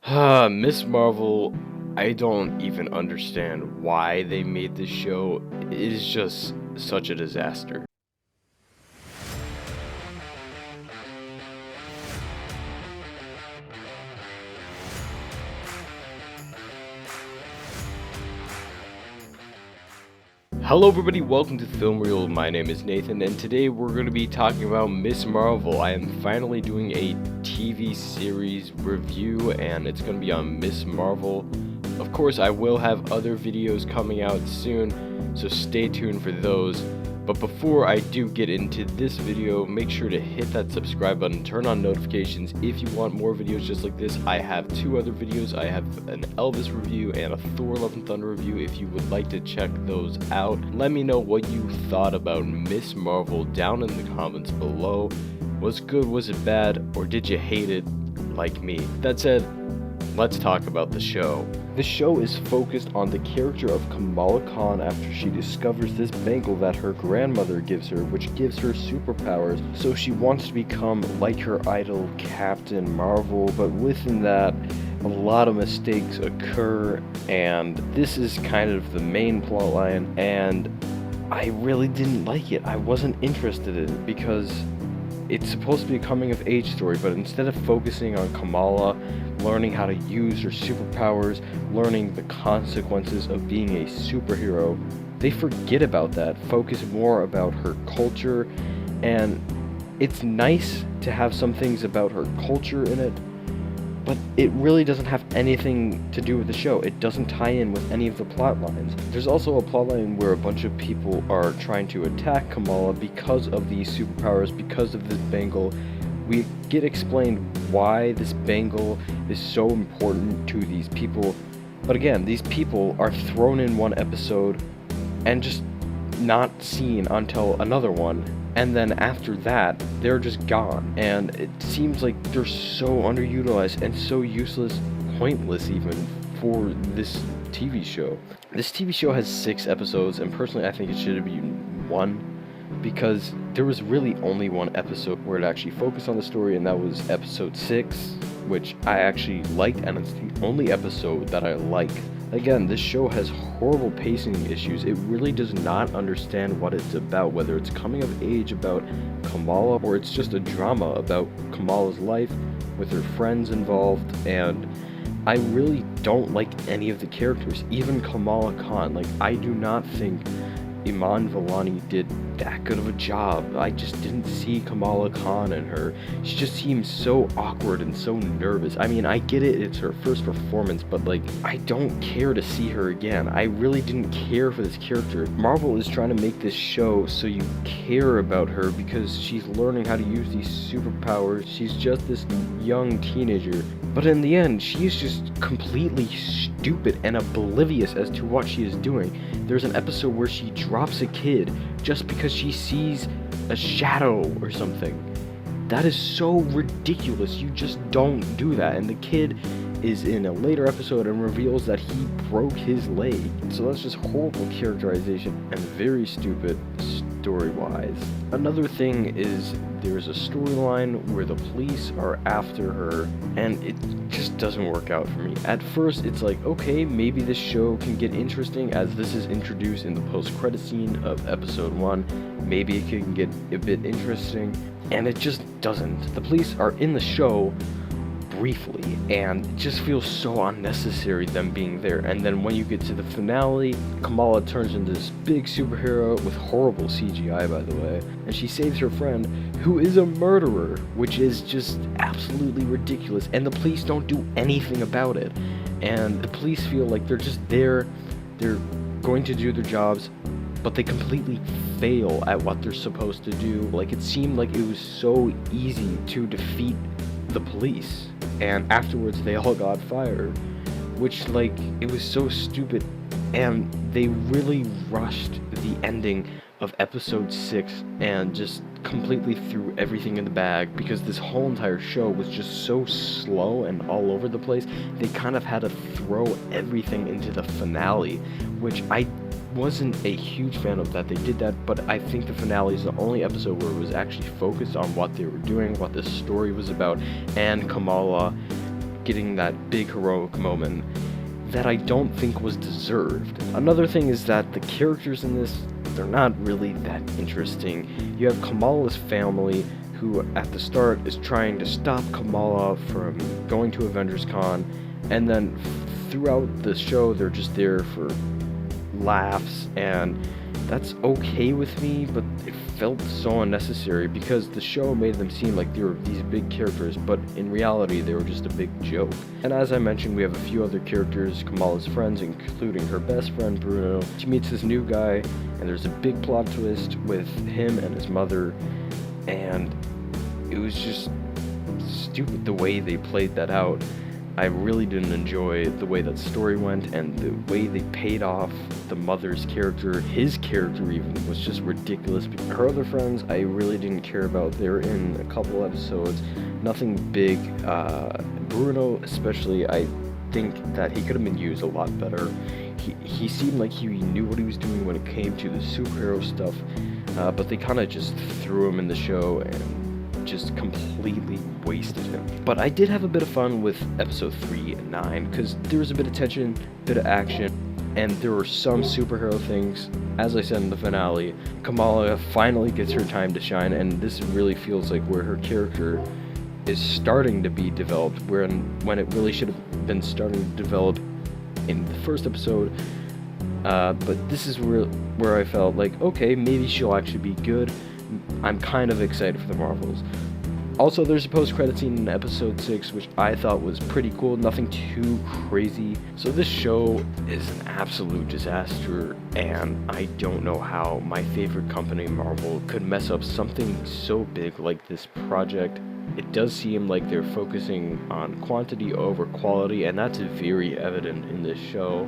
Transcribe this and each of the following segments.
Miss Marvel, I don't even understand why they made this show. It is just such a disaster. Hello everybody, welcome to Film Reel. My name is Nathan, and today we're going to be talking about Miss Marvel. I am finally doing a TV series review, and it's going to be on Miss Marvel. Of course, I will have other videos coming out soon, so stay tuned for those. But before I do get into this video, make sure to hit that subscribe button, turn on notifications if you want more videos just like this. I have two other videos. I have an Elvis review and a Thor Love and Thunder review if you would like to check those out. Let me know what you thought about Miss Marvel down in the comments below. Was it good, was it bad, or did you hate it like me? That said, let's talk about the show. The show is focused on the character of Kamala Khan after she discovers this bangle that her grandmother gives her, which gives her superpowers. So she wants to become like her idol, Captain Marvel, but within that, a lot of mistakes occur, and this is kind of the main plotline, and I really didn't like it. I wasn't interested in it because it's supposed to be a coming of age story, but instead of focusing on Kamala learning how to use her superpowers, learning the consequences of being a superhero, they forget about that, focus more about her culture. And it's nice to have some things about her culture in it, but it really doesn't have anything to do with the show. It doesn't tie in with any of the plot lines. There's also a plot line where a bunch of people are trying to attack Kamala because of these superpowers, because of this bangle. We get explained why this bangle is so important to these people. But again, these people are thrown in one episode and just not seen until another one. And then after that, they're just gone. And it seems like they're so underutilized and so useless, pointless even, for this TV show. This TV show has 6 episodes, and personally I think it should be 1, because there was really only one episode where it actually focused on the story, and that was episode 6, which I actually liked, and it's the only episode that I like. Again, this show has horrible pacing issues. It really does not understand what it's about, whether it's coming of age about Kamala or it's just a drama about Kamala's life with her friends involved. And I really don't like any of the characters, even Kamala Khan. Like, I do not think Iman Vellani did that good of a job. I just didn't see Kamala Khan in her. She just seems so awkward and so nervous. I mean, I get it, it's her first performance, but like, I don't care to see her again. I really didn't care for this character. Marvel is trying to make this show so you care about her because she's learning how to use these superpowers. She's just this young teenager. But in the end, she's just completely stupid and oblivious as to what she is doing. There's an episode where she drops a kid just because she sees a shadow or something. That is so ridiculous. You just don't do that. And the kid is in a later episode and reveals that he broke his leg. So that's just horrible characterization and very stupid story-wise. Another thing is there's a storyline where the police are after her, and it just doesn't work out for me. At first, it's like, okay, maybe this show can get interesting as this is introduced in the post-credit scene of episode 1. Maybe it can get a bit interesting, and it just doesn't. The police are in the show briefly, and it just feels so unnecessary them being there. And then when you get to the finale, Kamala turns into this big superhero with horrible CGI, by the way, and she saves her friend who is a murderer, which is just absolutely ridiculous, and the police don't do anything about it. And the police feel like they're just there, they're going to do their jobs, but they completely fail at what they're supposed to do. Like, it seemed like it was so easy to defeat the police, and afterwards they all got fired, which, like, it was so stupid. And they really rushed the ending of episode 6 and just completely threw everything in the bag, because this whole entire show was just so slow and all over the place. They kind of had to throw everything into the finale, which I wasn't a huge fan of that they did that, but I think the finale is the only episode where it was actually focused on what they were doing, what the story was about, and Kamala getting that big heroic moment that I don't think was deserved. Another thing is that the characters in this, they're not really that interesting. You have Kamala's family, who at the start is trying to stop Kamala from going to Avengers Con, and then throughout the show they're just there for laughs, and that's okay with me, but it felt so unnecessary because the show made them seem like they were these big characters, but in reality they were just a big joke. And as I mentioned, we have a few other characters, Kamala's friends, including her best friend Bruno. She meets this new guy, and there's a big plot twist with him and his mother, and it was just stupid the way they played that out. I really didn't enjoy the way that story went, and the way they paid off the mother's character. His character even was just ridiculous. Her other friends I really didn't care about. They were in a couple episodes, nothing big. Bruno especially, I think that he could have been used a lot better. He seemed like he knew what he was doing when it came to the superhero stuff, but they kind of just threw him in the show and just completely wasted him. But I did have a bit of fun with episode 3 and 9 because there was a bit of tension, bit of action, and there were some superhero things. As I said in the finale, Kamala finally gets her time to shine, and this really feels like where her character is starting to be developed, when it really should have been starting to develop in the first episode. But this is where I felt like, okay, maybe she'll actually be good. I'm kind of excited for the Marvels. Also, there's a post-credit scene in episode 6, which I thought was pretty cool, nothing too crazy. So this show is an absolute disaster, and I don't know how my favorite company, Marvel, could mess up something so big like this project. It does seem like they're focusing on quantity over quality, and that's very evident in this show,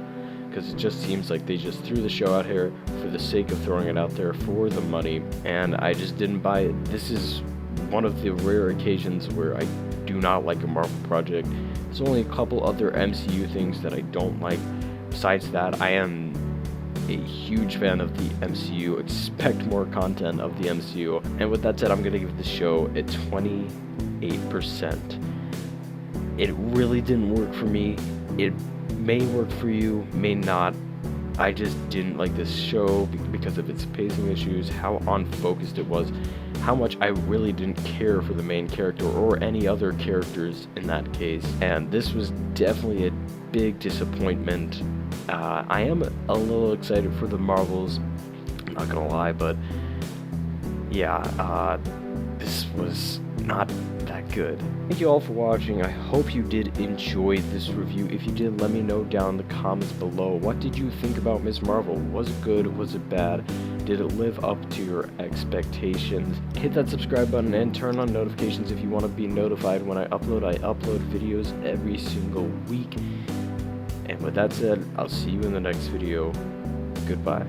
because it just seems like they just threw the show out here for the sake of throwing it out there for the money, and I just didn't buy it. This is one of the rare occasions where I do not like a Marvel project. There's only a couple other MCU things that I don't like. Besides that, I am a huge fan of the MCU, expect more content of the MCU, and with that said, I'm gonna give this show a 28%. It really didn't work for me. It may work for you, may not. I just didn't like this show because of its pacing issues, how unfocused it was, how much I really didn't care for the main character or any other characters in that case, and this was definitely a big disappointment. I am a little excited for the Marvels, I'm not gonna lie, but yeah, this was not that good. Thank you all for watching. I hope you did enjoy this review. If you did, let me know down in the comments below. What did you think about Ms. Marvel? Was it good? Was it bad? Did it live up to your expectations? Hit that subscribe button and turn on notifications if you want to be notified when I upload. I upload videos every single week. And with that said, I'll see you in the next video. Goodbye.